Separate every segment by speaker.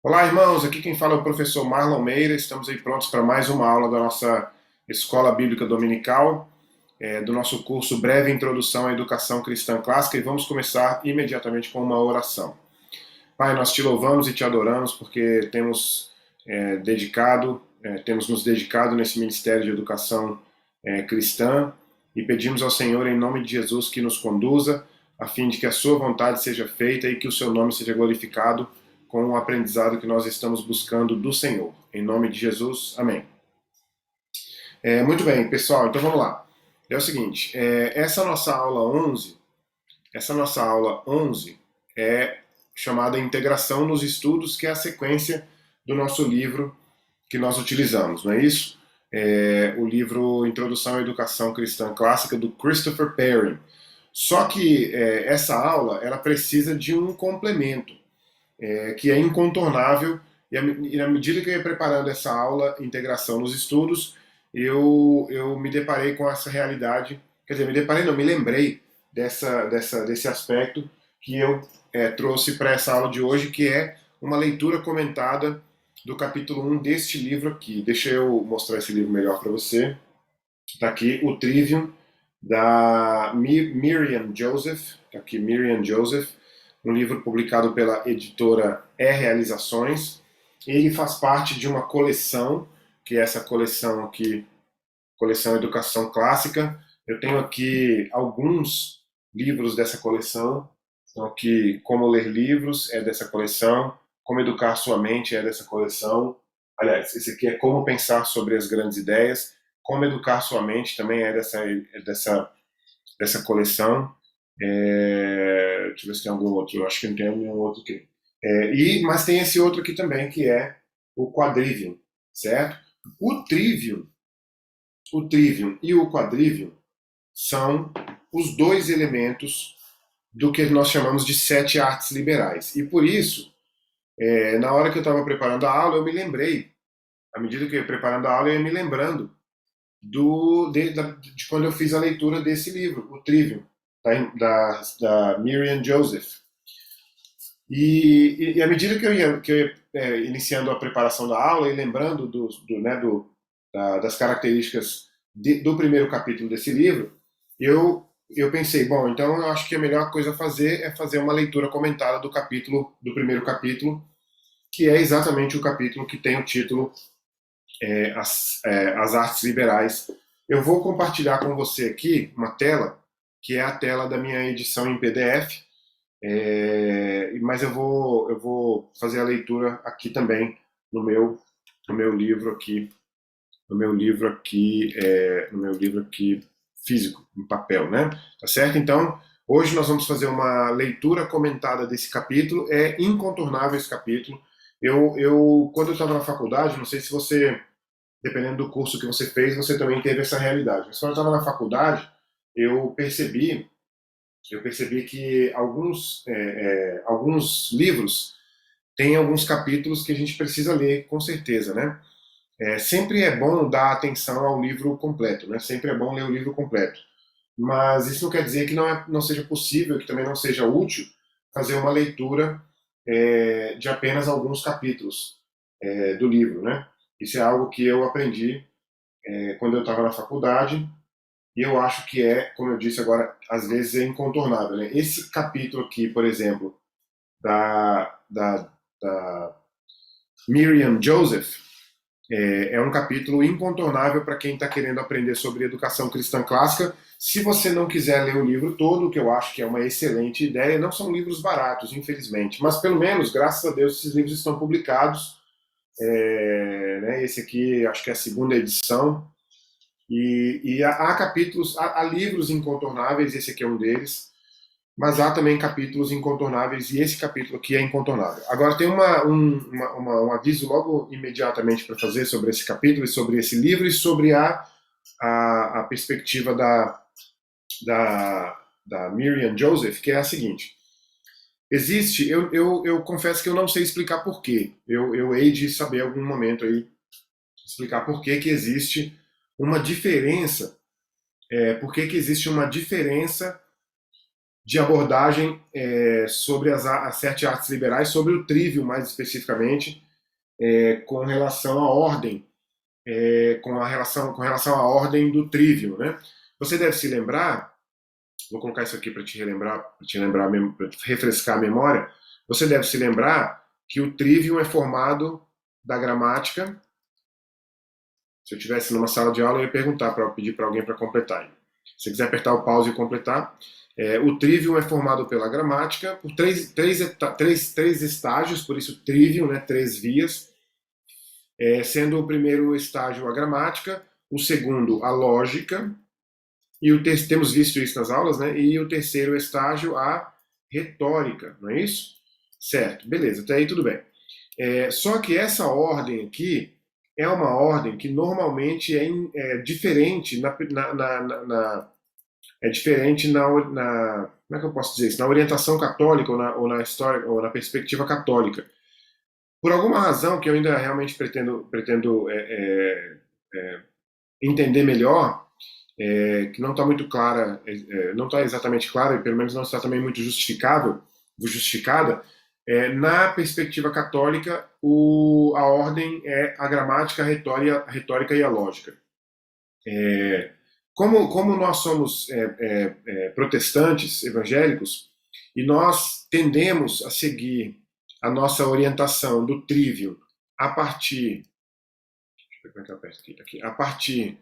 Speaker 1: Olá, irmãos. Aqui quem fala é o professor Marlon Meira. Estamos aí prontos para mais uma aula da nossa Escola Bíblica Dominical, do nosso curso Breve Introdução à Educação Cristã Clássica, e vamos começar imediatamente com uma oração. Pai, nós te louvamos e te adoramos porque temos nos dedicado nesse ministério de educação cristã, e pedimos ao Senhor, em nome de Jesus, que nos conduza a fim de que a sua vontade seja feita e que o seu nome seja glorificado com o aprendizado que nós estamos buscando do Senhor. Em nome de Jesus, amém. Muito bem, pessoal, então vamos lá. É o seguinte, essa nossa aula 11 é chamada Integração nos Estudos, que é a sequência do nosso livro que nós utilizamos, não é isso? O livro Introdução à Educação Cristã Clássica, do Christopher Perry. Só que essa aula ela precisa de um complemento, que é incontornável, e na medida que eu ia preparando essa aula, Integração nos Estudos, eu me deparei com essa realidade, quer dizer, me deparei não, me lembrei desse aspecto que eu trouxe para essa aula de hoje, que é uma leitura comentada do capítulo 1 deste livro aqui. Deixa eu mostrar esse livro melhor para você. Está aqui o Trivium, da Miriam Joseph. Está aqui Miriam Joseph, um livro publicado pela editora Realizações. Ele faz parte de uma coleção, que é essa coleção aqui, coleção Educação Clássica. Eu tenho aqui alguns livros dessa coleção. Então, aqui, Como Ler Livros é dessa coleção, Como Educar Sua Mente é dessa coleção. Aliás, esse aqui é Como Pensar sobre as Grandes Ideias. Como Educar Sua Mente também é dessa coleção. Deixa eu ver se tem algum outro. Eu acho que não tem nenhum outro aqui. Mas tem esse outro aqui também, que é o Quadrivium, certo? O Trivium, o Trivium e o Quadrivium são os dois elementos do que nós chamamos de sete artes liberais. E por isso, na hora que eu estava preparando a aula, eu me lembrei, à medida que eu ia preparando a aula, eu ia me lembrando de quando eu fiz a leitura desse livro, o Trivium, da Miriam Joseph. E à medida que eu ia iniciando a preparação da aula e lembrando das características do primeiro capítulo desse livro, eu pensei, bom, então eu acho que a melhor coisa a fazer é fazer uma leitura comentada do primeiro capítulo, que é exatamente o capítulo que tem o título as Artes Liberais. Eu vou compartilhar com você aqui uma tela, que é a tela da minha edição em PDF, mas eu vou fazer a leitura aqui também no meu livro aqui, no meu livro aqui físico, em papel, né? Tá certo? Então, hoje nós vamos fazer uma leitura comentada desse capítulo. É incontornável esse capítulo. Quando eu estava na faculdade, não sei se você, dependendo do curso que você fez, você também teve essa realidade. Mas quando eu estava na faculdade, eu percebi eu percebi que alguns livros têm alguns capítulos que a gente precisa ler com certeza, né? Sempre é bom dar atenção ao livro completo, né? Sempre é bom ler o livro completo. Mas isso não quer dizer que não seja possível, que também não seja útil fazer uma leitura de apenas alguns capítulos do livro, né? Isso é algo que eu aprendi quando eu estava na faculdade, e eu acho que como eu disse agora, às vezes é incontornável, né? Esse capítulo aqui, por exemplo, da Miriam Joseph, é um capítulo incontornável para quem está querendo aprender sobre educação cristã clássica. Se você não quiser ler o livro todo, que eu acho que é uma excelente ideia, não são livros baratos, infelizmente, mas pelo menos, graças a Deus, esses livros estão publicados. Né, esse aqui, acho que é a segunda edição, e há capítulos, há livros incontornáveis, esse aqui é um deles, mas há também capítulos incontornáveis, e esse capítulo aqui é incontornável. Agora, tem um aviso logo imediatamente para fazer sobre esse capítulo, e sobre esse livro, e sobre a perspectiva da Miriam Joseph, que é a seguinte. Eu confesso que eu não sei explicar porquê. Eu hei de saber em algum momento aí, explicar por que existe uma diferença, por que existe uma diferença de abordagem sobre as 7 artes liberais, sobre o trivium mais especificamente, com relação à ordem, com relação à ordem do trivium, né? Você deve se lembrar, vou colocar isso aqui para te relembrar, para refrescar a memória. Você deve se lembrar que o trivium é formado da gramática. Se eu estivesse numa sala de aula, eu ia perguntar, para pedir para alguém para completar. Se você quiser apertar o pause e completar, o trivium é formado pela gramática, por três estágios, por isso trivium, né, 3 vias, sendo o primeiro estágio a gramática, o segundo a lógica, e temos visto isso nas aulas, né, e o terceiro estágio a retórica, não é isso? Certo, beleza, até aí tudo bem. Só que essa ordem aqui é uma ordem que normalmente é diferente é diferente como é que eu posso dizer isso? Na orientação católica ou na história ou na perspectiva católica. Por alguma razão que eu ainda realmente pretendo entender melhor, que não está muito clara, não está exatamente clara e pelo menos não está também muito justificada, na perspectiva católica, a ordem é a gramática, a retórica e a lógica. Como nós somos protestantes, evangélicos, e nós tendemos a seguir a nossa orientação do trivium a partir. Deixa eu ver como é que eu aperto aqui. A partir.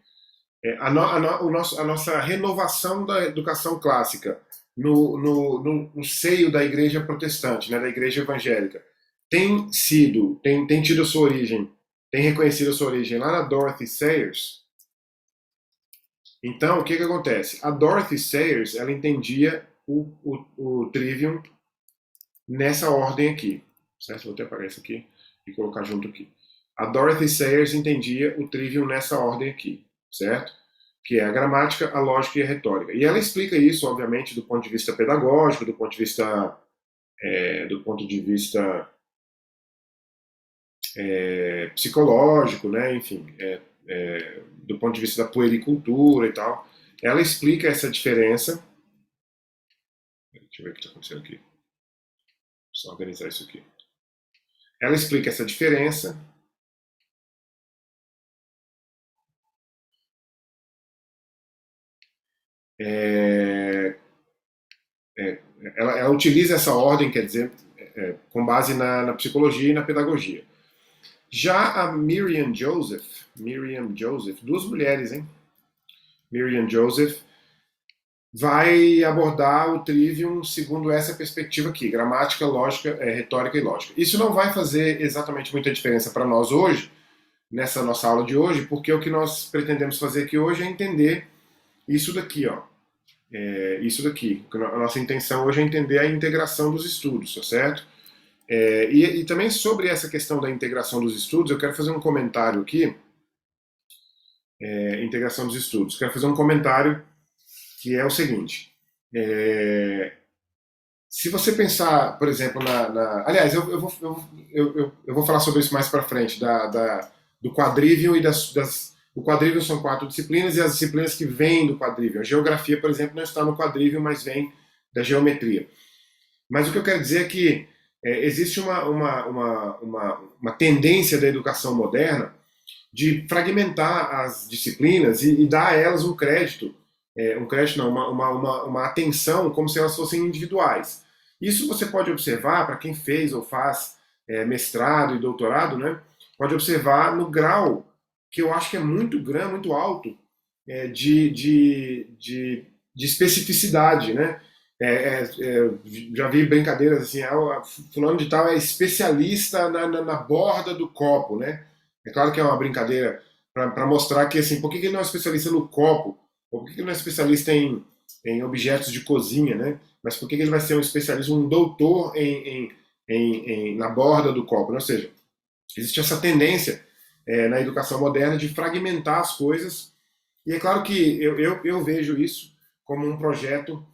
Speaker 1: A nossa renovação da educação clássica no seio da igreja protestante, né, da igreja evangélica, tem tido a sua origem, tem reconhecido a sua origem lá na Dorothy Sayers. Então, o que acontece? A Dorothy Sayers, ela entendia o trivium nessa ordem aqui. Certo? Vou até apagar isso aqui e colocar junto aqui. A Dorothy Sayers entendia o trivium nessa ordem aqui, certo? Que é a gramática, a lógica e a retórica. E ela explica isso, obviamente, do ponto de vista pedagógico, do ponto de vista psicológico, né? Enfim, do ponto de vista da puericultura e tal. Ela explica essa diferença. Deixa eu ver o que está acontecendo aqui. Só organizar isso aqui. Ela explica essa diferença. Ela utiliza essa ordem, quer dizer, com base na psicologia e na pedagogia. Já a Miriam Joseph, duas mulheres, hein? Miriam Joseph vai abordar o trivium segundo essa perspectiva aqui, gramática, lógica, retórica e lógica. Isso não vai fazer exatamente muita diferença para nós hoje, nessa nossa aula de hoje, porque o que nós pretendemos fazer aqui hoje é entender isso daqui, ó. Isso daqui. A nossa intenção hoje é entender a integração dos estudos, tá certo? E também sobre essa questão da integração dos estudos, eu quero fazer um comentário aqui. Integração dos estudos. Quero fazer um comentário que é o seguinte. Se você pensar, por exemplo, aliás, eu vou falar sobre isso mais para frente, do quadrivium e o quadrivium são 4 disciplinas e as disciplinas que vêm do quadrivium. A geografia, por exemplo, não está no quadrivium, mas vem da geometria. Mas o que eu quero dizer é que existe uma tendência da educação moderna de fragmentar as disciplinas e dar a elas um crédito não, uma atenção como se elas fossem individuais. Isso você pode observar, para quem fez ou faz mestrado e doutorado, né, pode observar no grau, que eu acho que é muito grande, muito alto, de especificidade. Né? Já vi brincadeiras assim, fulano de tal é especialista na borda do copo. Né? É claro que é uma brincadeira para mostrar que, assim, por que ele não é especialista no copo? Ou por que ele não é especialista em objetos de cozinha, né? Mas por que ele vai ser um especialista, um doutor na borda do copo? Né? Ou seja, existe essa tendência na educação moderna de fragmentar as coisas. E é claro que eu vejo isso como um projeto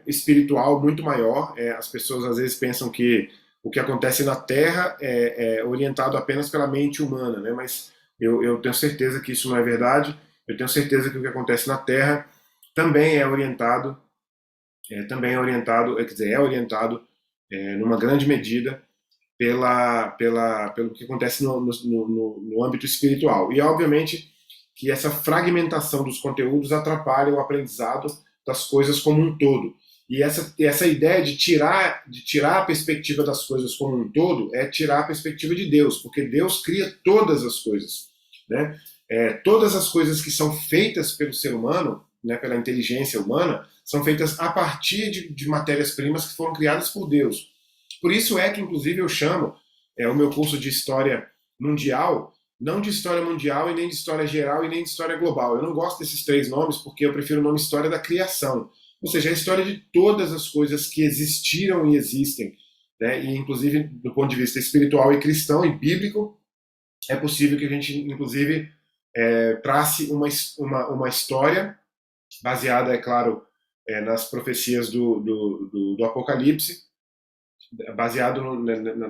Speaker 1: espiritual muito maior. As pessoas às vezes pensam que o que acontece na Terra é orientado apenas pela mente humana, né? Mas eu tenho certeza que isso não é verdade. Eu tenho certeza que o que acontece na Terra também é orientado também é orientado, quer dizer, é orientado numa grande medida pelo que acontece no âmbito espiritual. E, obviamente, que essa fragmentação dos conteúdos atrapalha o aprendizado das coisas como um todo. E essa ideia de tirar a perspectiva das coisas como um todo é tirar a perspectiva de Deus, porque Deus cria todas as coisas. Né? Todas as coisas que são feitas pelo ser humano, né, pela inteligência humana, são feitas a partir de matérias-primas que foram criadas por Deus. Por isso é que, inclusive, eu chamo o meu curso de História Mundial, não de História Mundial e nem de História Geral e nem de História Global. Eu não gosto desses três nomes porque eu prefiro o nome História da Criação. Ou seja, é a história de todas as coisas que existiram e existem. Né? E, inclusive, do ponto de vista espiritual e cristão e bíblico, é possível que a gente, inclusive, trace uma história baseada, é claro, nas profecias do Apocalipse. Baseado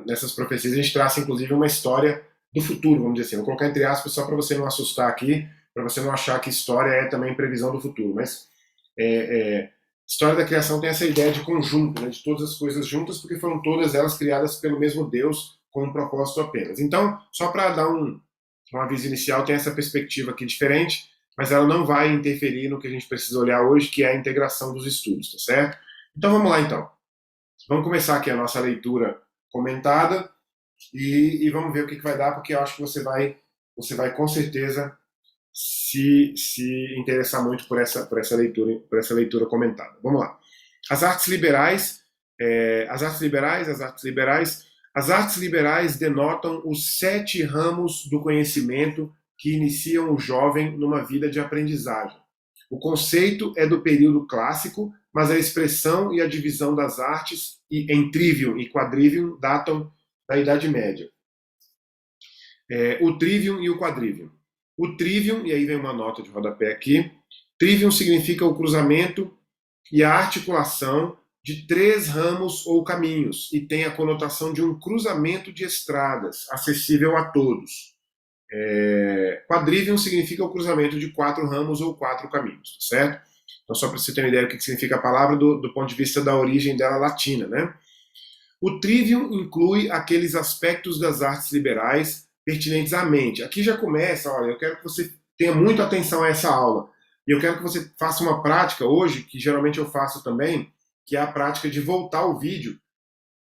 Speaker 1: nessas profecias, a gente traça, inclusive, uma história do futuro, vamos dizer assim. Vou colocar entre aspas só para você não assustar aqui, para você não achar que história é também previsão do futuro. Mas história da criação tem essa ideia de conjunto, né, de todas as coisas juntas, porque foram todas elas criadas pelo mesmo Deus com um propósito apenas. Então, só para dar uma aviso inicial, tem essa perspectiva aqui diferente, mas ela não vai interferir no que a gente precisa olhar hoje, que é a integração dos estudos, tá certo? Então vamos lá então. Vamos começar aqui a nossa leitura comentada e vamos ver o que vai dar, porque eu acho que você vai com certeza se interessar muito por essa leitura comentada. Vamos lá. As artes liberais, as artes liberais denotam os 7 ramos do conhecimento que iniciam o jovem numa vida de aprendizagem. O conceito é do período clássico, mas a expressão e a divisão das artes em trivium e quadrivium datam da Idade Média. O trivium e o quadrivium. O trivium, e aí vem uma nota de rodapé aqui, trivium significa o cruzamento e a articulação de 3 ramos ou caminhos, e tem a conotação de um cruzamento de estradas, acessível a todos. Quadrivium significa o cruzamento de 4 ramos ou 4 caminhos, certo? Então, só para você ter uma ideia do que significa a palavra do ponto de vista da origem dela latina, né? O trivium inclui aqueles aspectos das artes liberais pertinentes à mente. Aqui já começa, olha, eu quero que você tenha muita atenção a essa aula. E eu quero que você faça uma prática hoje, que geralmente eu faço também, que é a prática de voltar o vídeo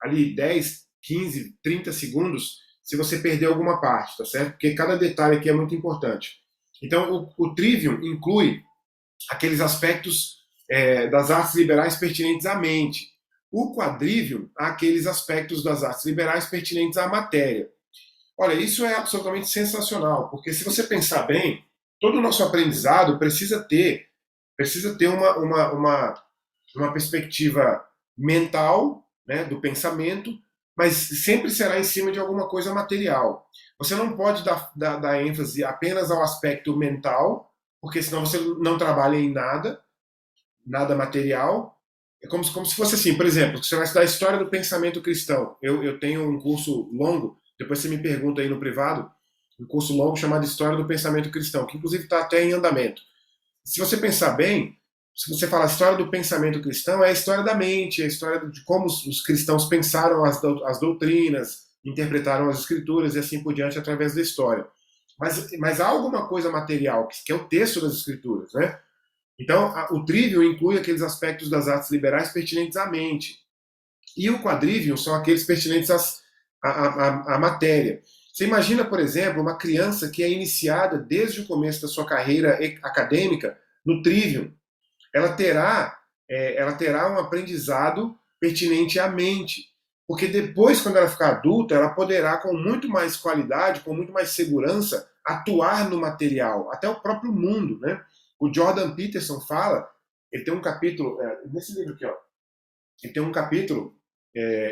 Speaker 1: ali 10, 15, 30 segundos, se você perder alguma parte, tá certo? Porque cada detalhe aqui é muito importante. Então, o trivium inclui aqueles aspectos das artes liberais pertinentes à mente. O quadrivium, aqueles aspectos das artes liberais pertinentes à matéria. Olha, isso é absolutamente sensacional, porque se você pensar bem, todo o nosso aprendizado precisa ter uma perspectiva mental, né, do pensamento, mas sempre será em cima de alguma coisa material. Você não pode dar ênfase apenas ao aspecto mental, porque senão você não trabalha em nada material. É como se fosse assim, por exemplo, você vai estudar a história do pensamento cristão. Eu tenho um curso longo, depois você me pergunta aí no privado, um curso longo chamado História do Pensamento Cristão, que inclusive está até em andamento. Se você pensar bem, se você falar a história do pensamento cristão, é a história da mente, é a história de como os cristãos pensaram as doutrinas, interpretaram as escrituras e assim por diante através da história. Mas há alguma coisa material, que é o texto das escrituras, né? Então, o trivium inclui aqueles aspectos das artes liberais pertinentes à mente. E o quadrivium são aqueles pertinentes à matéria. Você imagina, por exemplo, uma criança que é iniciada desde o começo da sua carreira acadêmica no trivium. Ela terá um aprendizado pertinente à mente. Porque depois, quando ela ficar adulta, ela poderá, com muito mais qualidade, com muito mais segurança, atuar no material, até o próprio mundo, né? O Jordan Peterson fala, ele tem um capítulo, nesse livro aqui, ó, ele tem um capítulo,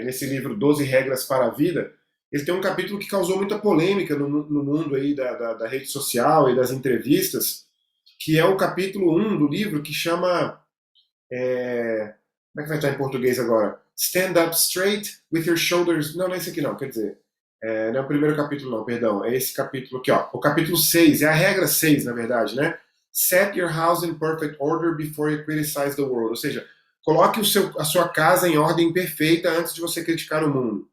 Speaker 1: nesse livro 12 Regras para a Vida, ele tem um capítulo que causou muita polêmica no mundo aí da rede social e das entrevistas, que é o capítulo 1 do livro, que chama, como é que vai estar em português agora? Stand up straight with your shoulders, não é esse aqui não, quer dizer, não é o primeiro capítulo não, perdão, é esse capítulo aqui, ó, o capítulo 6, é a regra 6, na verdade, né? Set your house in perfect order before you criticize the world. Ou seja, coloque a sua casa em ordem perfeita antes de você criticar o mundo.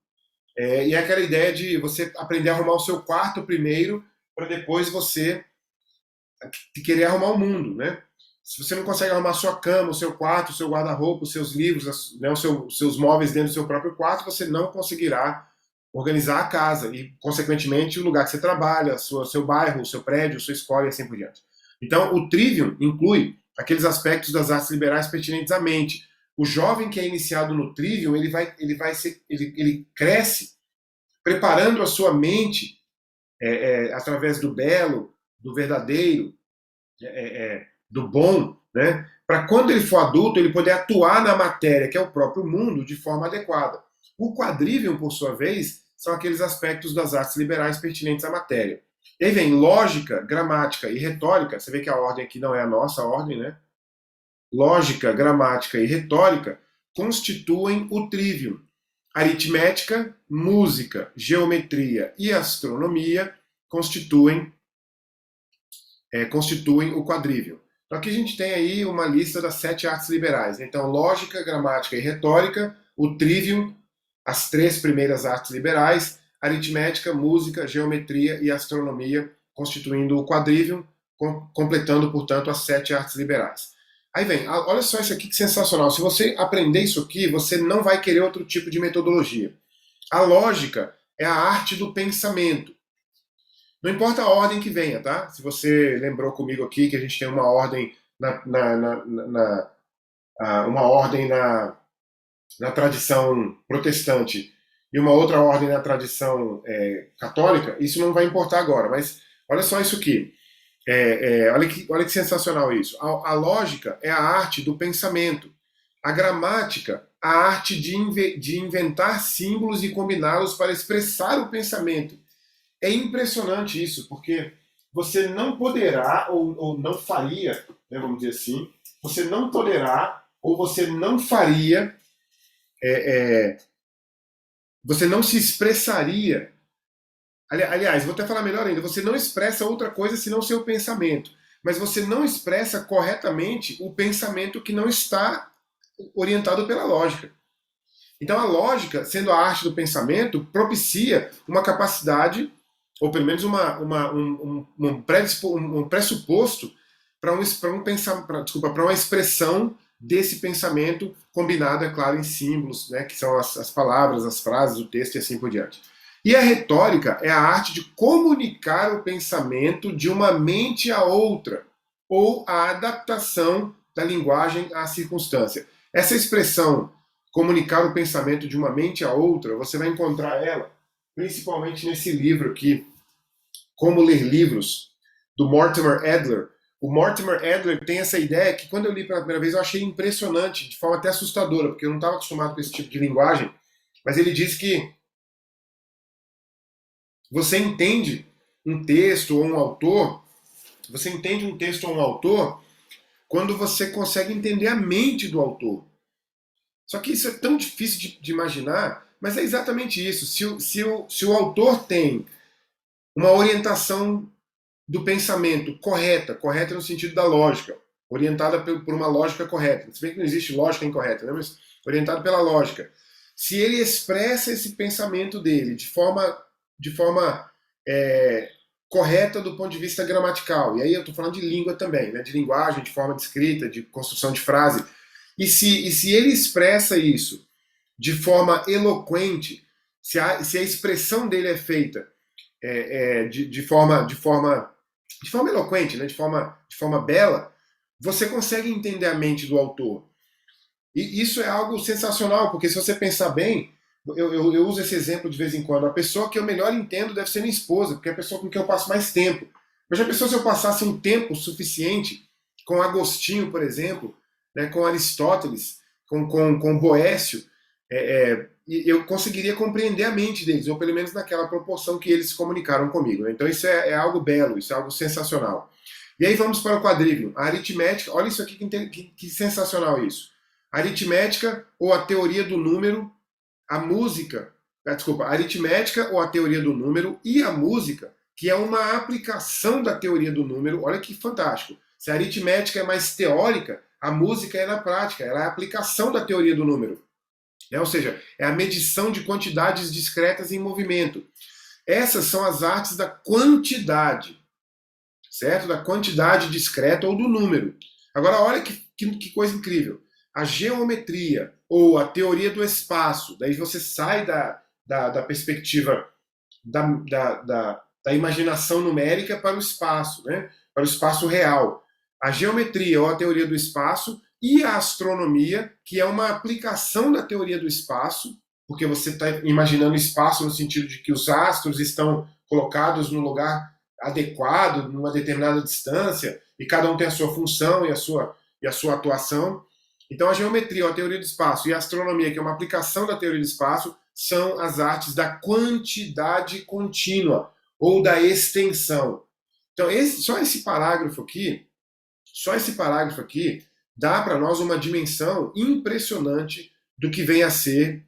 Speaker 1: E é aquela ideia de você aprender a arrumar o seu quarto primeiro, para depois você querer arrumar o mundo, né? Se você não consegue arrumar a sua cama, o seu quarto, o seu guarda-roupa, os seus livros, né, os seus móveis dentro do seu próprio quarto, você não conseguirá organizar a casa e, consequentemente, o lugar que você trabalha, seu bairro, o seu prédio, sua escola e assim por diante. Então, o Trivium inclui aqueles aspectos das artes liberais pertinentes à mente. O jovem que é iniciado no Trivium, ele cresce preparando a sua mente através do belo, do verdadeiro, do bom, né? Para quando ele for adulto, ele poder atuar na matéria, que é o próprio mundo, de forma adequada. O quadrivium, por sua vez, são aqueles aspectos das artes liberais pertinentes à matéria. E aí vem lógica, gramática e retórica. Você vê que a ordem aqui não é a nossa ordem, né? Lógica, gramática e retórica constituem o trivium. Aritmética, música, geometria e astronomia constituem o quadrivium. Então aqui a gente tem aí uma lista das 7 artes liberais. Então, lógica, gramática e retórica, o trivium, as 3 primeiras artes liberais, aritmética, música, geometria e astronomia, constituindo o quadrivium, completando, portanto, as 7 artes liberais. Aí vem, olha só isso aqui que sensacional. Se você aprender isso aqui, você não vai querer outro tipo de metodologia. A lógica é a arte do pensamento. Não importa a ordem que venha, tá? Se você lembrou comigo aqui que a gente tem uma ordem uma ordem na tradição protestante e uma outra ordem na tradição católica, isso não vai importar agora. Mas olha só isso aqui. Olha que sensacional isso. A lógica é a arte do pensamento. A gramática, a arte de inventar símbolos e combiná-los para expressar o pensamento. É impressionante isso, porque você não poderá, ou não faria, né, vamos dizer assim, você não poderá, ou você não faria, você não se expressaria. Aliás, vou até falar melhor ainda, você não expressa outra coisa senão seu pensamento. Mas você não expressa corretamente o pensamento que não está orientado pela lógica. Então a lógica, sendo a arte do pensamento, propicia uma capacidade, ou pelo menos um pressuposto para uma expressão desse pensamento combinado, é claro, em símbolos, né, que são as palavras, as frases, o texto e assim por diante. E a retórica é a arte de comunicar o pensamento de uma mente a outra, ou a adaptação da linguagem à circunstância. Essa expressão, comunicar o pensamento de uma mente a outra, você vai encontrar ela principalmente nesse livro aqui, Como Ler Livros, do Mortimer Adler. O Mortimer Adler tem essa ideia que, quando eu li pela primeira vez, eu achei impressionante, de forma até assustadora, porque eu não estava acostumado com esse tipo de linguagem, mas ele diz que você entende um texto ou um autor, quando você consegue entender a mente do autor. Só que isso é tão difícil de imaginar, mas é exatamente isso. Se o autor tem uma orientação do pensamento correta no sentido da lógica, orientada por uma lógica correta, se bem que não existe lógica incorreta, né? Mas orientado pela lógica. Se ele expressa esse pensamento dele de forma correta do ponto de vista gramatical, e aí eu estou falando de língua também, né? De linguagem, de forma de escrita, de construção de frase, e se ele expressa isso de forma eloquente, se a expressão dele é feita de forma eloquente, né, de forma bela, você consegue entender a mente do autor. E isso é algo sensacional, porque se você pensar bem, eu uso esse exemplo de vez em quando, a pessoa que eu melhor entendo deve ser minha esposa, porque é a pessoa com quem eu passo mais tempo. Mas já pensou se eu passasse um tempo suficiente com Agostinho, por exemplo, né, com Aristóteles, com Boécio, eu conseguiria compreender a mente deles, ou pelo menos naquela proporção que eles se comunicaram comigo. Né? Então isso é algo belo, isso é algo sensacional. E aí vamos para o quadrivium. A aritmética, olha isso aqui que sensacional isso. A aritmética ou a teoria do número, a aritmética ou a teoria do número e a música, que é uma aplicação da teoria do número. Olha que fantástico. Se a aritmética é mais teórica, A música é na prática, ela é a aplicação da teoria do número, né? Ou seja, é a medição de quantidades discretas em movimento. Essas são as artes da quantidade, certo? Da quantidade discreta ou do número. Agora, olha que coisa incrível. A geometria ou a teoria do espaço, daí você sai da perspectiva da imaginação numérica para o espaço, né? Para o espaço real. A geometria ou a teoria do espaço e a astronomia, que é uma aplicação da teoria do espaço, porque você está imaginando espaço no sentido de que os astros estão colocados no lugar adequado, numa determinada distância, e cada um tem a sua função e a sua atuação. Então, a geometria, ou a teoria do espaço, e a astronomia, que é uma aplicação da teoria do espaço, são as artes da quantidade contínua, ou da extensão. Então, só esse parágrafo aqui, dá para nós uma dimensão impressionante do que vem a ser,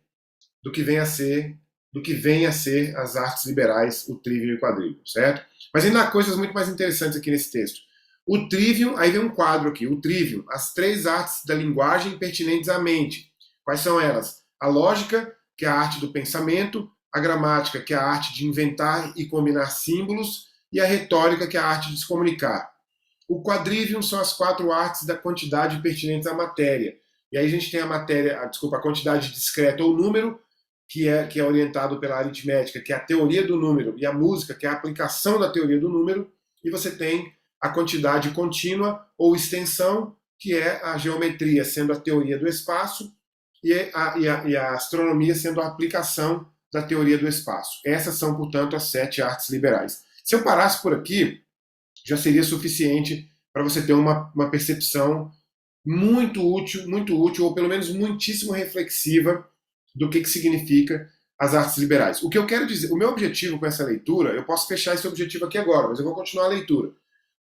Speaker 1: do que vem a ser, do que vem a ser as artes liberais, o trivium e o quadrivium, certo? Mas ainda há coisas muito mais interessantes aqui nesse texto. O trivium, aí vem um quadro aqui, o trivium, as três artes da linguagem pertinentes à mente. Quais são elas? A lógica, que é a arte do pensamento, a gramática, que é a arte de inventar e combinar símbolos, e a retórica, que é a arte de se comunicar. O quadrivium são as quatro artes da quantidade pertinentes à matéria. E aí a gente tem a quantidade discreta ou número, que é orientado pela aritmética, que é a teoria do número, e a música, que é a aplicação da teoria do número, e você tem a quantidade contínua ou extensão, que é a geometria sendo a teoria do espaço, e a astronomia sendo a aplicação da teoria do espaço. Essas são, portanto, as 7 artes liberais. Se eu parasse por aqui, já seria suficiente para você ter uma percepção muito útil, ou pelo menos muitíssimo reflexiva do que significa as artes liberais. O que eu quero dizer, o meu objetivo com essa leitura, eu posso fechar esse objetivo aqui agora, mas eu vou continuar a leitura.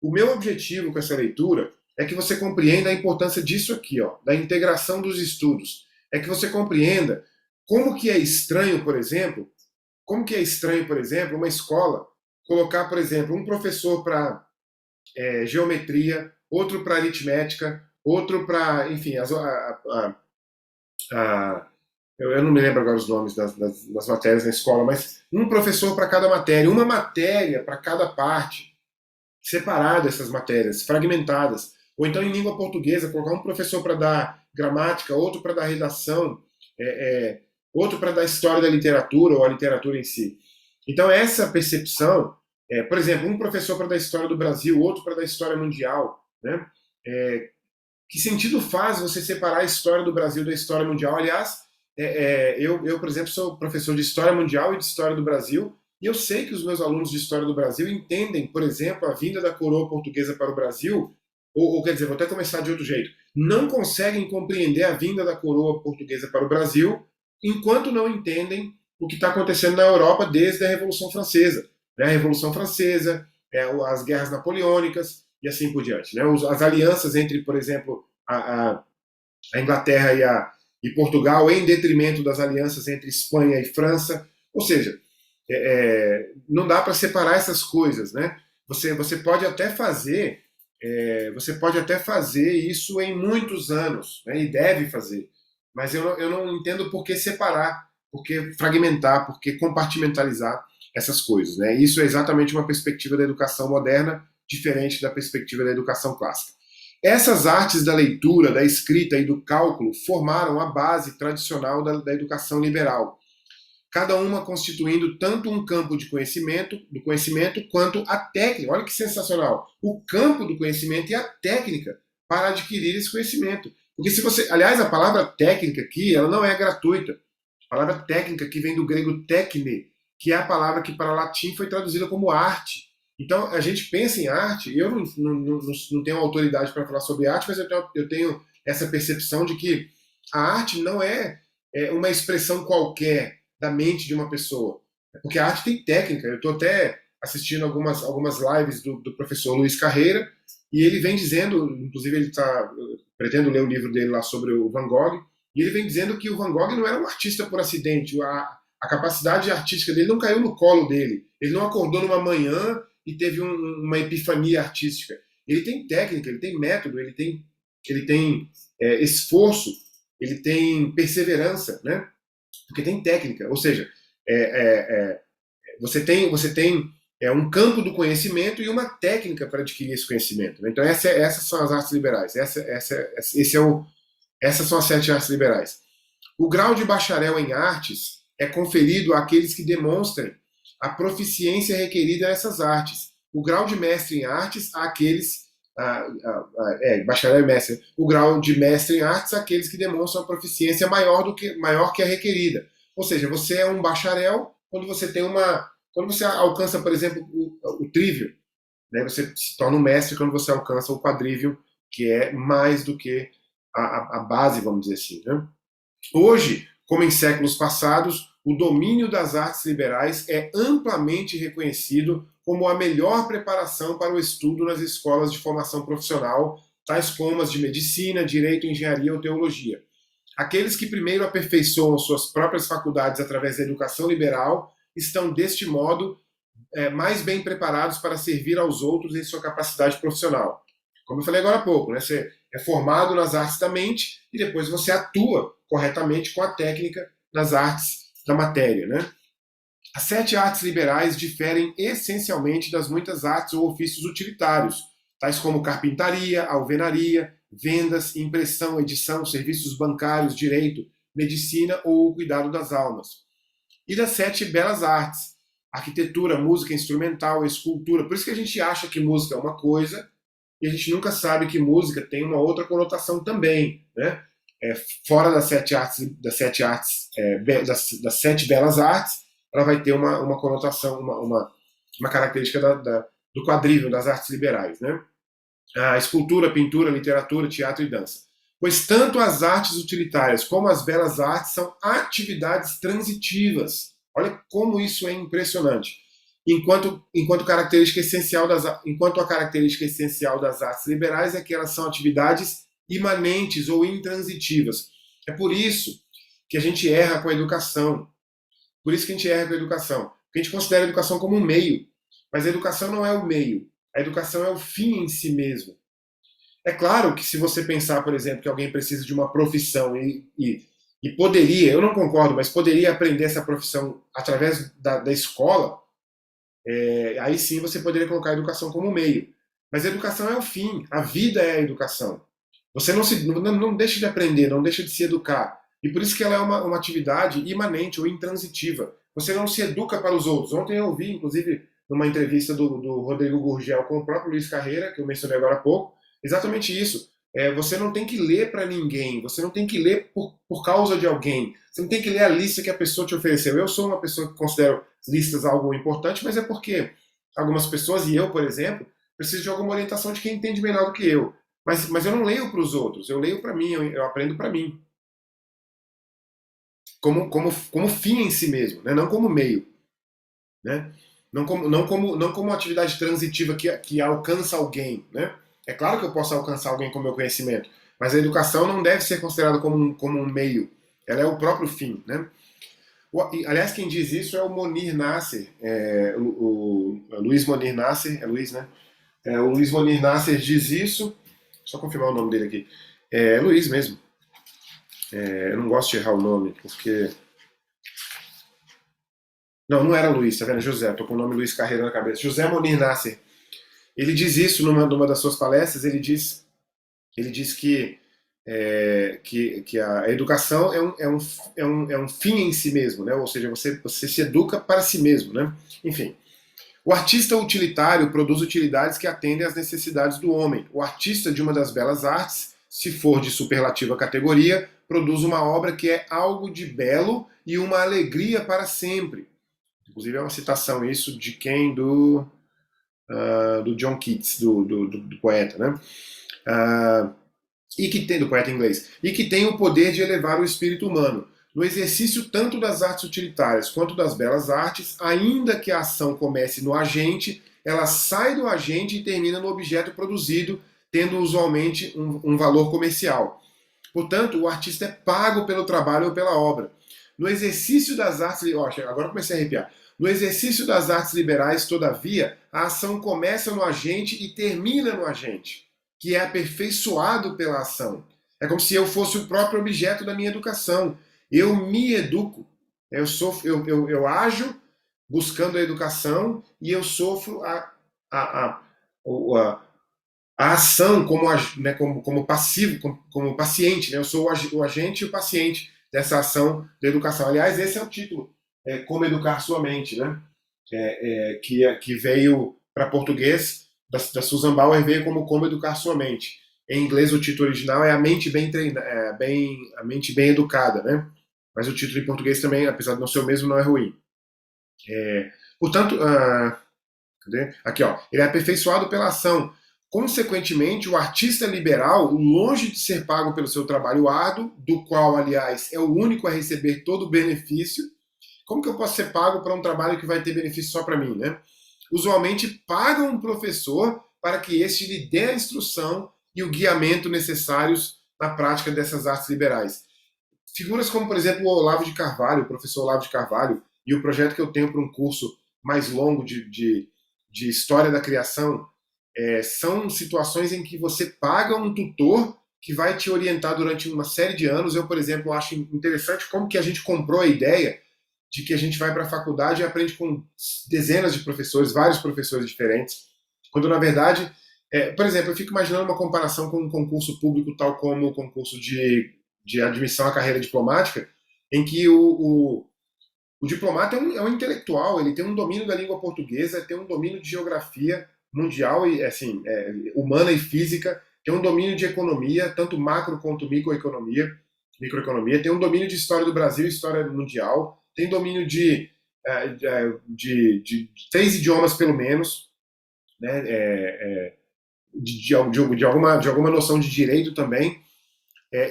Speaker 1: O meu objetivo com essa leitura é que você compreenda a importância disso aqui, ó, da integração dos estudos. É que você compreenda como que é estranho, por exemplo, uma escola colocar, por exemplo, um professor para geometria, outro para aritmética, outro para, enfim, eu não me lembro agora os nomes das matérias na escola, mas um professor para cada matéria, uma matéria para cada parte, separado essas matérias, fragmentadas. Ou então em língua portuguesa, colocar um professor para dar gramática, outro para dar redação, outro para dar história da literatura ou a literatura em si. Então essa percepção, por exemplo, um professor para dar história do Brasil, outro para dar história mundial, né? Que sentido faz você separar a história do Brasil da história mundial? Aliás, eu, por exemplo, sou professor de história mundial e de história do Brasil, e eu sei que os meus alunos de história do Brasil entendem, por exemplo, a vinda da coroa portuguesa para o Brasil, ou quer dizer, vou até começar de outro jeito, não conseguem compreender a vinda da coroa portuguesa para o Brasil enquanto não entendem o que está acontecendo na Europa desde a Revolução Francesa. Né? A Revolução Francesa, as guerras napoleônicas e assim por diante. Né? As alianças entre, por exemplo, a Inglaterra e Portugal, em detrimento das alianças entre Espanha e França. Ou seja, não dá para separar essas coisas, né? Você pode até fazer isso em muitos anos, né? E deve fazer, mas eu não entendo por que separar, por que fragmentar, por que compartimentalizar essas coisas, né? Isso é exatamente uma perspectiva da educação moderna diferente da perspectiva da educação clássica. Essas artes da leitura, da escrita e do cálculo formaram a base tradicional da educação liberal, cada uma constituindo tanto um campo do conhecimento, quanto a técnica. Olha que sensacional! O campo do conhecimento e a técnica para adquirir esse conhecimento. Porque aliás, a palavra técnica aqui, ela não é gratuita. A palavra técnica que vem do grego técne, que é a palavra que para latim foi traduzida como arte. Então, a gente pensa em arte, eu não tenho autoridade para falar sobre arte, mas eu tenho essa percepção de que a arte não é uma expressão qualquer da mente de uma pessoa. Porque a arte tem técnica. Eu estou até assistindo algumas lives do professor Luiz Carreira, e ele vem dizendo, inclusive pretendo ler o livro dele lá sobre o Van Gogh, e ele vem dizendo que o Van Gogh não era um artista por acidente, a capacidade artística dele não caiu no colo dele, ele não acordou numa manhã e teve uma epifania artística. Ele tem técnica, ele tem método, ele tem ele tem esforço, ele tem perseverança, né? Porque tem técnica, ou seja, você tem um campo do conhecimento e uma técnica para adquirir esse conhecimento. Né? Então essas são as artes liberais, essas são as 7 artes liberais. O grau de bacharel em artes é conferido àqueles que demonstrem a proficiência requerida nessas artes. O grau de mestre em artes àqueles bacharel e mestre. O grau de mestre em artes àqueles que demonstram a proficiência maior que a requerida. Ou seja, você é um bacharel quando você alcança, por exemplo, o trivium, né? Você se torna um mestre quando você alcança o quadrivium, que é mais do que a base, vamos dizer assim. Né? Hoje, como em séculos passados, o domínio das artes liberais é amplamente reconhecido como a melhor preparação para o estudo nas escolas de formação profissional, tais como as de medicina, direito, engenharia ou teologia. Aqueles que primeiro aperfeiçoam suas próprias faculdades através da educação liberal estão, deste modo, mais bem preparados para servir aos outros em sua capacidade profissional. Como eu falei agora há pouco, né? Você é formado nas artes da mente e depois você atua corretamente com a técnica nas artes da matéria. Né? As 7 artes liberais diferem essencialmente das muitas artes ou ofícios utilitários, tais como carpintaria, alvenaria, vendas, impressão, edição, serviços bancários, direito, medicina ou o cuidado das almas. E das 7 belas artes, arquitetura, música instrumental, escultura. Por isso que a gente acha que música é uma coisa e a gente nunca sabe que música tem uma outra conotação também, né? Fora das 7 artes, das 7 belas artes, ela vai ter uma conotação, uma característica do quadrívio das artes liberais, né? A escultura, pintura, literatura, teatro e dança. Pois tanto as artes utilitárias como as belas artes são atividades transitivas. Olha como isso é impressionante. Enquanto a característica essencial das artes liberais é que elas são atividades imanentes ou intransitivas. É por isso que a gente erra com a educação. Por isso que a gente erra com a educação. Porque a gente considera a educação como um meio. Mas a educação não é o meio. A educação é o fim em si mesmo. É claro que se você pensar, por exemplo, que alguém precisa de uma profissão e poderia, eu não concordo, mas poderia aprender essa profissão através da escola, aí sim você poderia colocar a educação como meio. Mas a educação é o fim, a vida é a educação. Você não deixa de aprender, não deixa de se educar. E por isso que ela é uma atividade imanente ou intransitiva. Você não se educa para os outros. Ontem eu ouvi, inclusive, numa entrevista do Rodrigo Gurgel com o próprio Luiz Carreira, que eu mencionei agora há pouco, exatamente isso. Você não tem que ler para ninguém, você não tem que ler por causa de alguém, você não tem que ler a lista que a pessoa te ofereceu. Eu sou uma pessoa que considero listas algo importante, mas é porque algumas pessoas, e eu, por exemplo, preciso de alguma orientação de quem entende melhor do que eu. Mas eu não leio para os outros, eu leio para mim, eu aprendo para mim. Como fim em si mesmo, né? Não como meio. Né? Não como atividade transitiva que alcança alguém. Né? É claro que eu posso alcançar alguém com o meu conhecimento, mas a educação não deve ser considerada como um meio. Ela é o próprio fim. Né? Aliás, quem diz isso é o Monir Nasser, o Luiz Monir Nasser, é Luiz, né? O Luiz Monir Nasser diz isso, só confirmar o nome dele aqui. É Luiz mesmo. Eu não gosto de errar o nome, porque. Não era Luiz, tá vendo? José, tô com o nome Luiz Carreira na cabeça. José Monir Nasser. Ele diz isso numa das suas palestras, ele diz que a educação é um fim em si mesmo, né? Ou seja, você se educa para si mesmo. Né? Enfim, o artista utilitário produz utilidades que atendem às necessidades do homem. O artista de uma das belas artes, se for de superlativa categoria, produz uma obra que é algo de belo e uma alegria para sempre. Inclusive é uma citação isso de quem? Do John Keats, do poeta, né? E que tem, do poeta inglês, e que tem o poder de elevar o espírito humano. No exercício tanto das artes utilitárias quanto das belas artes, ainda que a ação comece no agente, ela sai do agente e termina no objeto produzido, tendo usualmente um valor comercial. Portanto, o artista é pago pelo trabalho ou pela obra. No exercício das artes... agora comecei a arrepiar. No exercício das artes liberais, todavia, a ação começa no agente e termina no agente. que é aperfeiçoado pela ação. É como se eu fosse o próprio objeto da minha educação. Eu me educo. Eu ajo buscando a educação e eu sofro a, a, a ação né, como passivo, como paciente. Né? Eu sou o agente e o paciente dessa ação da educação. Aliás, esse é o título, Como Educar Sua Mente, né? Que veio para português, da Susan Bauer, veio como Educar Sua Mente. Em inglês, o título original é A Mente Bem Treinada, A Mente Bem Educada, né? Mas o título em português também, apesar de não ser o mesmo, não é ruim. Portanto, aqui, ó, ele é aperfeiçoado pela ação. Consequentemente, o artista liberal, longe de ser pago pelo seu trabalho árduo, do qual, aliás, é o único a receber todo o benefício. Como que eu posso ser pago para um trabalho que vai ter benefício só para mim, né? Usualmente pagam um professor para que este lhe dê a instrução e o guiamento necessários na prática dessas artes liberais. Figuras como, por exemplo, o Olavo de Carvalho, o professor Olavo de Carvalho, e o projeto que eu tenho para um curso mais longo de História da Criação, são situações em que você paga um tutor que vai te orientar durante uma série de anos. Eu, por exemplo, acho interessante como que a gente comprou a ideia de que a gente vai para a faculdade e aprende com dezenas de professores, vários professores diferentes, quando na verdade, por exemplo, eu fico imaginando uma comparação com um concurso público tal como o concurso de admissão à carreira diplomática, em que o diplomata é um intelectual, ele tem um domínio da língua portuguesa, tem um domínio de geografia mundial e assim, humana e física, tem um domínio de economia, tanto macro quanto microeconomia, tem um domínio de história do Brasil, história mundial, tem domínio de 3 idiomas pelo menos, né, de alguma noção de direito também.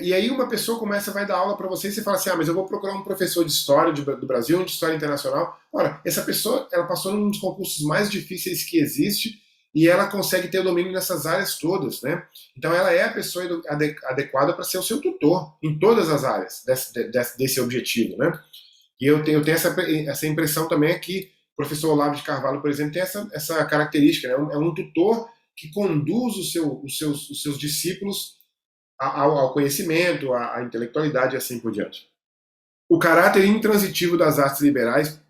Speaker 1: E aí uma pessoa vai dar aula para você e você fala assim, mas eu vou procurar um professor de história do Brasil, de história internacional. Ora, essa pessoa, ela passou num dos concursos mais difíceis que existe e ela consegue ter o domínio nessas áreas todas, né? Então ela é a pessoa adequada para ser o seu tutor em todas as áreas desse objetivo, né? E eu tenho essa impressão também é que o professor Olavo de Carvalho, por exemplo, tem essa característica, né? É um tutor que conduz os seus discípulos ao conhecimento, à intelectualidade e assim por diante. O caráter intransitivo das artes liberais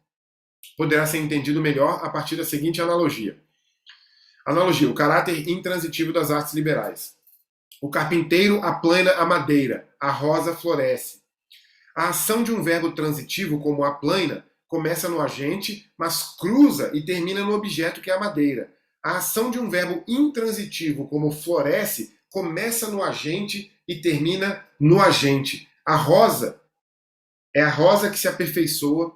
Speaker 1: poderá ser entendido melhor a partir da seguinte analogia. Analogia, o caráter intransitivo das artes liberais. O carpinteiro aplana a madeira, a rosa floresce. A ação de um verbo transitivo, como aplana, começa no agente, mas cruza e termina no objeto que é a madeira. A ação de um verbo intransitivo, como floresce, começa no agente e termina no agente. A rosa é a rosa que se aperfeiçoa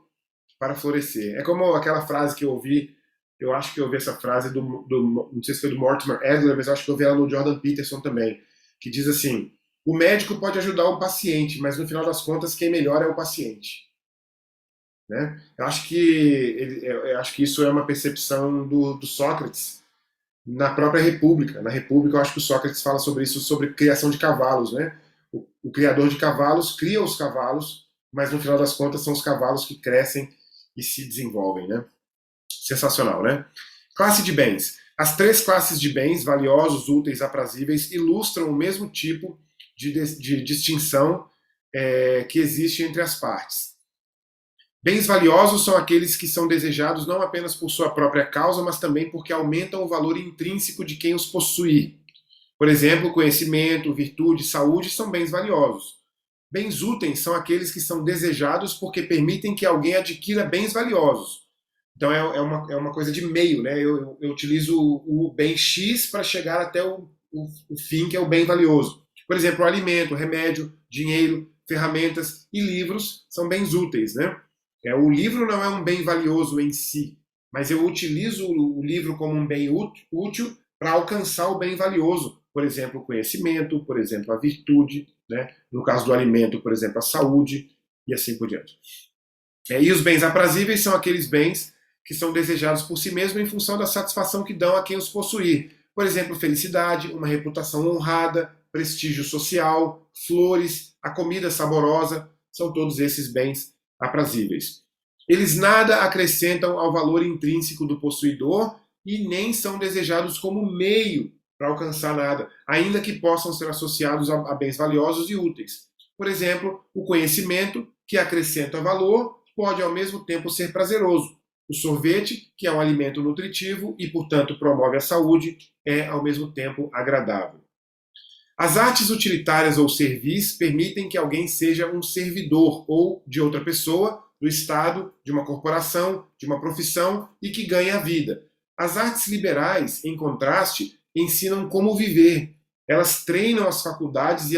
Speaker 1: para florescer. É como aquela frase que eu ouvi, eu acho que eu ouvi essa frase não sei se foi do Mortimer Adler, mas eu acho que eu ouvi ela no Jordan Peterson também, que diz assim, o médico pode ajudar o paciente, mas no final das contas quem melhora é o paciente. Né? Eu acho que isso é uma percepção do Sócrates na própria República. Na República, eu acho que o Sócrates fala sobre isso, sobre criação de cavalos. Né? O criador de cavalos cria os cavalos, mas no final das contas são os cavalos que crescem e se desenvolvem. Né? Sensacional, né? Classe de bens. As 3 classes de bens, valiosos, úteis, aprazíveis, ilustram o mesmo tipo de distinção que existe entre as partes. Bens valiosos são aqueles que são desejados não apenas por sua própria causa, mas também porque aumentam o valor intrínseco de quem os possui. Por exemplo, conhecimento, virtude, saúde são bens valiosos. Bens úteis são aqueles que são desejados porque permitem que alguém adquira bens valiosos. Então é uma coisa de meio, né? Eu utilizo o bem X para chegar até o fim, que é o bem valioso. Por exemplo, o alimento, remédio, dinheiro, ferramentas e livros são bens úteis, né? O livro não é um bem valioso em si, mas eu utilizo o livro como um bem útil para alcançar o bem valioso. Por exemplo, o conhecimento, por exemplo, a virtude, né? No caso do alimento, por exemplo, a saúde e assim por diante. E os bens aprazíveis são aqueles bens que são desejados por si mesmo em função da satisfação que dão a quem os possuir. Por exemplo, felicidade, uma reputação honrada, prestígio social, flores, a comida saborosa, são todos esses bens aprazíveis. Eles nada acrescentam ao valor intrínseco do possuidor e nem são desejados como meio para alcançar nada, ainda que possam ser associados a bens valiosos e úteis. Por exemplo, o conhecimento, que acrescenta valor, pode ao mesmo tempo ser prazeroso. O sorvete, que é um alimento nutritivo e, portanto, promove a saúde, é ao mesmo tempo agradável. As artes utilitárias ou servis permitem que alguém seja um servidor ou de outra pessoa, do Estado, de uma corporação, de uma profissão e que ganhe a vida. As artes liberais, em contraste, ensinam como viver. Elas treinam as faculdades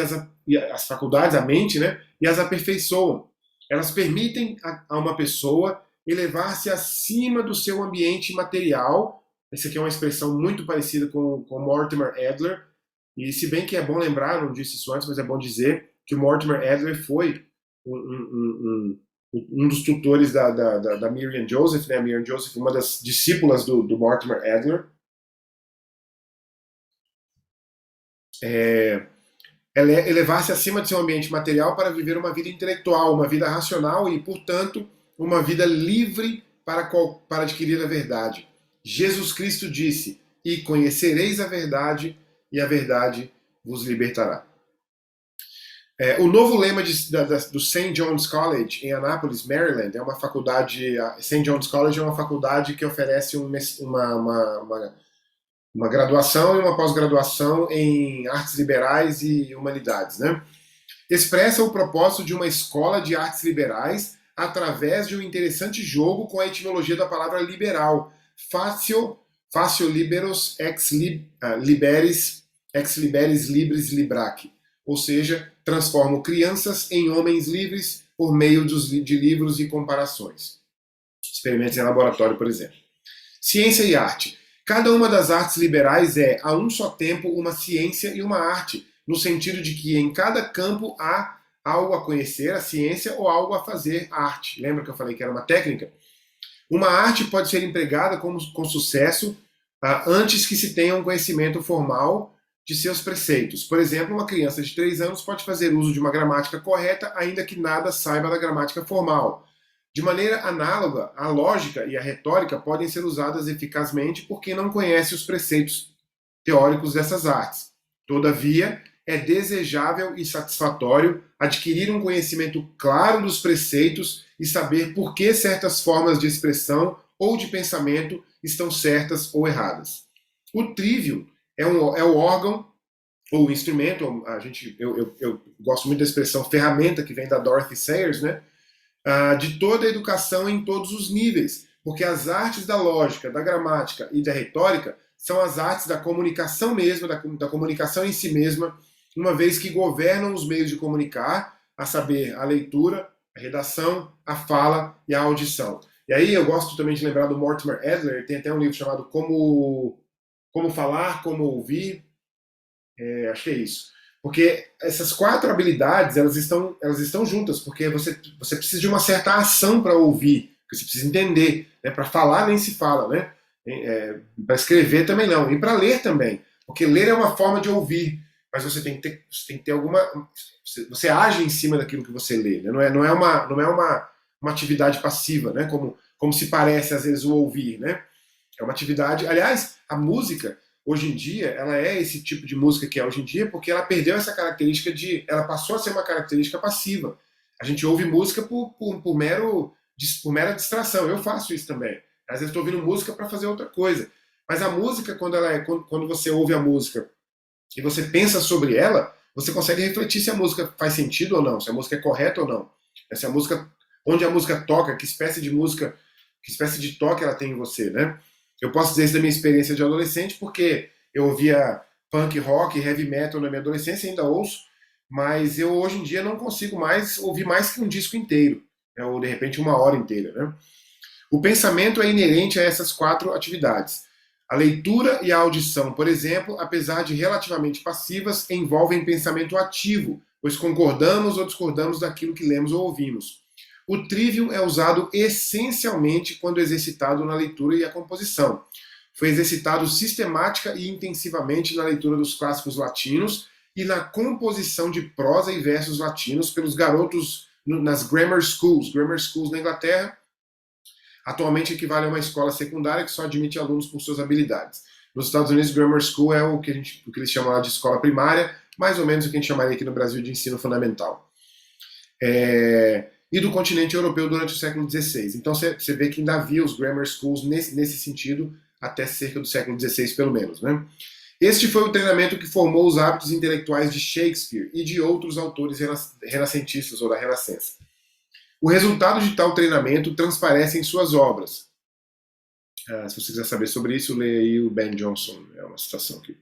Speaker 1: as faculdades, a mente, né, e as aperfeiçoam. Elas permitem a uma pessoa elevar-se acima do seu ambiente material. Essa aqui é uma expressão muito parecida com Mortimer Adler. E se bem que é bom lembrar, não disse isso antes, mas é bom dizer que o Mortimer Adler foi um dos tutores da Miriam Joseph, né? A Miriam Joseph, uma das discípulas do Mortimer Adler. Elevar-se acima de seu ambiente material para viver uma vida intelectual, uma vida racional e, portanto, uma vida livre para adquirir a verdade. Jesus Cristo disse: "E conhecereis a verdade, e a verdade vos libertará." O novo lema do St. John's College, em Annapolis, Maryland, é uma faculdade. St. John's College é uma faculdade que oferece uma graduação e uma pós-graduação em artes liberais e humanidades, né? Expressa o propósito de uma escola de artes liberais através de um interessante jogo com a etimologia da palavra liberal, facio liberos ex liberis libris libraque, ou seja, transformo crianças em homens livres por meio de livros e comparações. Experimentos em laboratório, por exemplo. Ciência e arte. Cada uma das artes liberais é, a um só tempo, uma ciência e uma arte, no sentido de que em cada campo há algo a conhecer, a ciência, ou algo a fazer, a arte. Lembra que eu falei que era uma técnica? Uma arte pode ser empregada com sucesso antes que se tenha um conhecimento formal de seus preceitos. Por exemplo, uma criança de 3 anos pode fazer uso de uma gramática correta, ainda que nada saiba da gramática formal. De maneira análoga, a lógica e a retórica podem ser usadas eficazmente por quem não conhece os preceitos teóricos dessas artes. Todavia, é desejável e satisfatório adquirir um conhecimento claro dos preceitos e saber por que certas formas de expressão ou de pensamento estão certas ou erradas. O trivium é o órgão ou o instrumento, eu gosto muito da expressão ferramenta, que vem da Dorothy Sayers, né? De toda a educação em todos os níveis, porque as artes da lógica, da gramática e da retórica são as artes da comunicação mesmo, da comunicação em si mesma, uma vez que governam os meios de comunicar, a saber, a leitura, a redação, a fala e a audição. E aí eu gosto também de lembrar do Mortimer Adler, tem até um livro chamado Como Falar, Como Ouvir, acho que é isso. Porque essas 4 habilidades, elas estão juntas, porque você precisa de uma certa ação para ouvir, você precisa entender, né? Para falar nem se fala, né? Para escrever também não, e para ler também, porque ler é uma forma de ouvir, mas você tem que ter alguma, você age em cima daquilo que você lê, né? Não é uma atividade passiva, né? Como se parece às vezes o ouvir, né? É uma atividade, aliás, a música hoje em dia, ela é esse tipo de música que é hoje em dia, porque ela perdeu essa característica ela passou a ser uma característica passiva. A gente ouve música por mera distração. Eu faço isso também. Às vezes estou ouvindo música para fazer outra coisa. Mas a música, quando você ouve a música e você pensa sobre ela, você consegue refletir se a música faz sentido ou não, se a música é correta ou não. Se a música, onde a música toca, que espécie de toque ela tem em você, né? Eu posso dizer isso da minha experiência de adolescente, porque eu ouvia punk rock, heavy metal na minha adolescência, ainda ouço, mas eu hoje em dia não consigo mais ouvir mais que um disco inteiro, né, ou de repente 1 hora inteira. Né? O pensamento é inerente a essas 4 atividades. A leitura e a audição, por exemplo, apesar de relativamente passivas, envolvem pensamento ativo, pois concordamos ou discordamos daquilo que lemos ou ouvimos. O trivium é usado essencialmente quando exercitado na leitura e a composição. Foi exercitado sistemática e intensivamente na leitura dos clássicos latinos e na composição de prosa e versos latinos pelos garotos nas grammar schools na Inglaterra. Atualmente equivale a uma escola secundária que só admite alunos por suas habilidades. Nos Estados Unidos, Grammar School é o que eles chamam lá de escola primária, mais ou menos o que a gente chamaria aqui no Brasil de ensino fundamental. E do continente europeu durante o século XVI. Então você vê que ainda havia os grammar schools nesse sentido até cerca do século XVI, pelo menos. Né? Este foi o treinamento que formou os hábitos intelectuais de Shakespeare e de outros autores renascentistas ou da Renascença. O resultado de tal treinamento transparece em suas obras. Se você quiser saber sobre isso, leia aí o Ben Jonson, é uma citação aqui.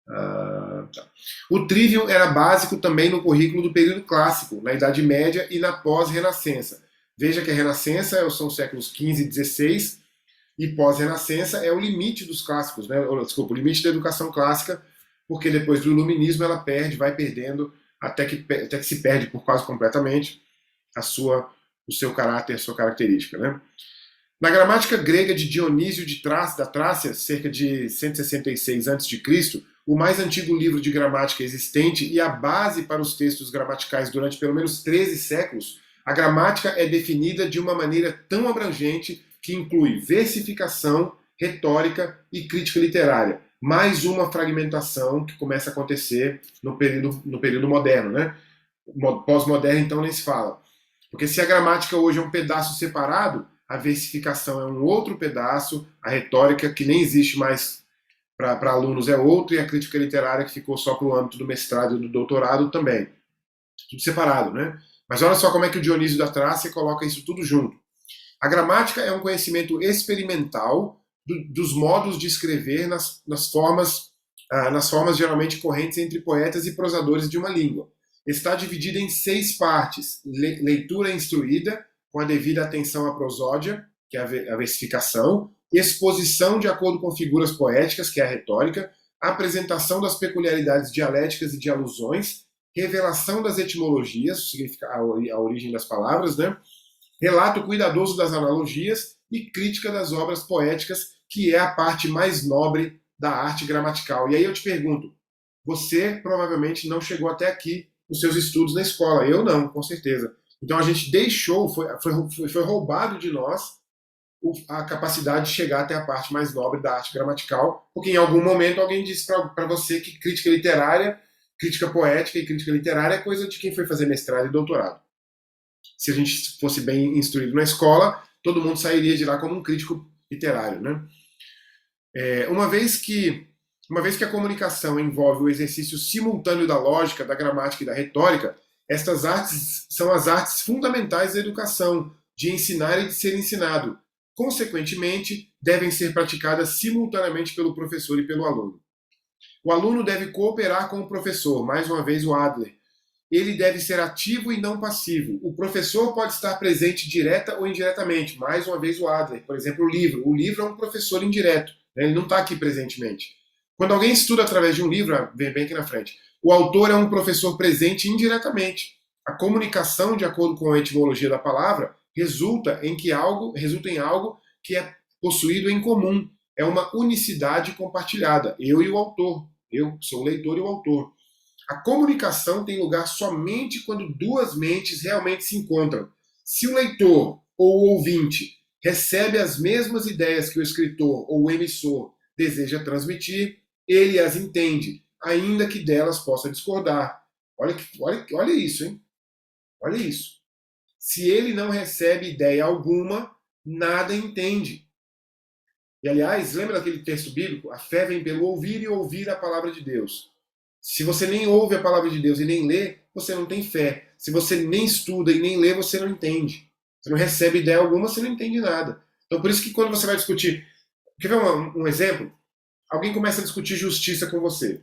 Speaker 1: Tá. O trivium era básico também no currículo do período clássico, na Idade Média e na pós-Renascença. Veja que a Renascença são os séculos XV e XVI, e pós-Renascença é o limite dos clássicos, né? Desculpa, o limite da educação clássica, porque depois do Iluminismo ela vai perdendo, até que se perde por quase completamente o seu caráter, a sua característica. Né? Na gramática grega de Dionísio da Trácia, cerca de 166 a.C., o mais antigo livro de gramática existente e a base para os textos gramaticais durante pelo menos 13 séculos, a gramática é definida de uma maneira tão abrangente que inclui versificação, retórica e crítica literária. Mais uma fragmentação que começa a acontecer no período moderno. Né? Pós-moderno, então, nem se fala. Porque se a gramática hoje é um pedaço separado, a versificação é um outro pedaço, a retórica, que nem existe mais para alunos, é outro, e a crítica literária, que ficou só para o âmbito do mestrado e do doutorado também. Tudo separado, né? Mas olha só como é que o Dionísio da Trácia coloca isso tudo junto. A gramática é um conhecimento experimental dos modos de escrever nas formas geralmente correntes entre poetas e prosadores de uma língua. Está dividida em 6 partes: leitura instruída, com a devida atenção à prosódia, que é a versificação, exposição de acordo com figuras poéticas, que é a retórica, apresentação das peculiaridades dialéticas e de alusões, revelação das etimologias, significa a origem das palavras, né? Relato cuidadoso das analogias e crítica das obras poéticas, que é a parte mais nobre da arte gramatical. E aí eu te pergunto, você provavelmente não chegou até aqui nos seus estudos na escola, eu não, com certeza. Então a gente deixou, foi roubado de nós a capacidade de chegar até a parte mais nobre da arte gramatical, porque em algum momento alguém disse para você que crítica literária, crítica poética e crítica literária é coisa de quem foi fazer mestrado e doutorado. Se a gente fosse bem instruído na escola, todo mundo sairia de lá como um crítico literário. Né? Uma vez que a comunicação envolve o exercício simultâneo da lógica, da gramática e da retórica, estas artes são as artes fundamentais da educação, de ensinar e de ser ensinado. Consequentemente, devem ser praticadas simultaneamente pelo professor e pelo aluno. O aluno deve cooperar com o professor, mais uma vez o Adler. Ele deve ser ativo e não passivo. O professor pode estar presente direta ou indiretamente, mais uma vez o Adler. Por exemplo, o livro. O livro é um professor indireto, né? Ele não está aqui presentemente. Quando alguém estuda através de um livro, vem bem aqui na frente, o autor é um professor presente indiretamente. A comunicação, de acordo com a etimologia da palavra, resulta em algo que é possuído em comum. É uma unicidade compartilhada. Eu e o autor. Eu sou o leitor e o autor. A comunicação tem lugar somente quando duas mentes realmente se encontram. Se o leitor ou o ouvinte recebe as mesmas ideias que o escritor ou o emissor deseja transmitir, ele as entende, ainda que delas possa discordar. Olha isso, hein? Olha isso. Se ele não recebe ideia alguma, nada entende. E, aliás, lembra daquele texto bíblico? A fé vem pelo ouvir e ouvir a palavra de Deus. Se você nem ouve a palavra de Deus e nem lê, você não tem fé. Se você nem estuda e nem lê, você não entende. Você não recebe ideia alguma, você não entende nada. Então, por isso que quando você vai discutir... Quer ver um exemplo? Alguém começa a discutir justiça com você.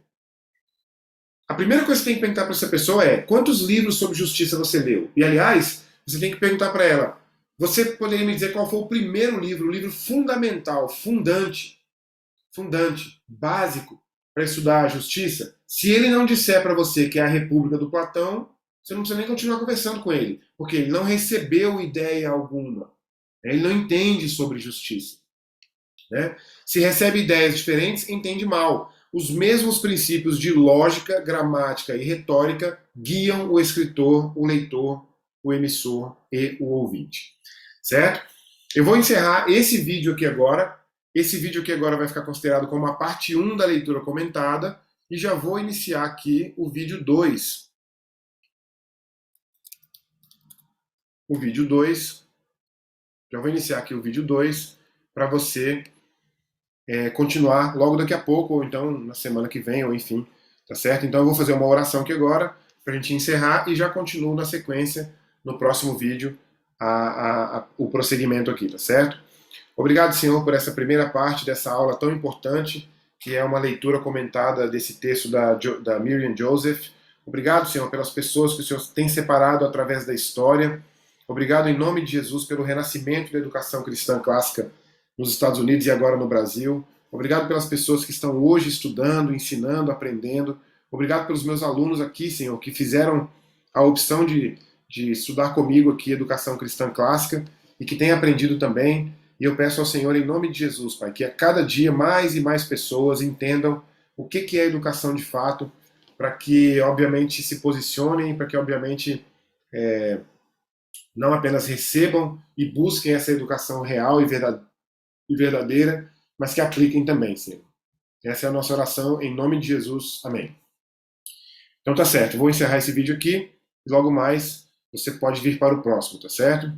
Speaker 1: A primeira coisa que você tem que perguntar para essa pessoa é: quantos livros sobre justiça você leu? E, aliás, você tem que perguntar para ela: você poderia me dizer qual foi o primeiro livro, o livro fundamental, fundante, básico, para estudar a justiça? Se ele não disser para você que é a República do Platão, você não precisa nem continuar conversando com ele, porque ele não recebeu ideia alguma. Ele não entende sobre justiça. Né? Se recebe ideias diferentes, entende mal. Os mesmos princípios de lógica, gramática e retórica guiam o escritor, o leitor, o emissor e o ouvinte. Certo? Eu vou encerrar esse vídeo aqui agora. Esse vídeo aqui agora vai ficar considerado como a parte 1 da leitura comentada, e já vou iniciar aqui o vídeo 2. O vídeo 2, já vou iniciar aqui o vídeo 2, para você continuar logo daqui a pouco, ou então na semana que vem, ou enfim, tá certo? Então eu vou fazer uma oração aqui agora, para a gente encerrar, e já continuo na sequência, no próximo vídeo, o prosseguimento aqui, tá certo? Obrigado, Senhor, por essa primeira parte dessa aula tão importante, que é uma leitura comentada desse texto da Miriam Joseph. Obrigado, Senhor, pelas pessoas que o Senhor tem separado através da história. Obrigado, em nome de Jesus, pelo renascimento da educação cristã clássica nos Estados Unidos e agora no Brasil. Obrigado pelas pessoas que estão hoje estudando, ensinando, aprendendo. Obrigado pelos meus alunos aqui, Senhor, que fizeram a opção de estudar comigo aqui educação cristã clássica e que têm aprendido também. E eu peço ao Senhor, em nome de Jesus, Pai, que a cada dia mais e mais pessoas entendam o que é educação de fato, para que, obviamente, se posicionem, para que, obviamente, não apenas recebam e busquem essa educação real e verdadeira, mas que apliquem também, Senhor. Essa é a nossa oração, em nome de Jesus. Amém. Então tá certo, vou encerrar esse vídeo aqui, e logo mais você pode vir para o próximo, tá certo?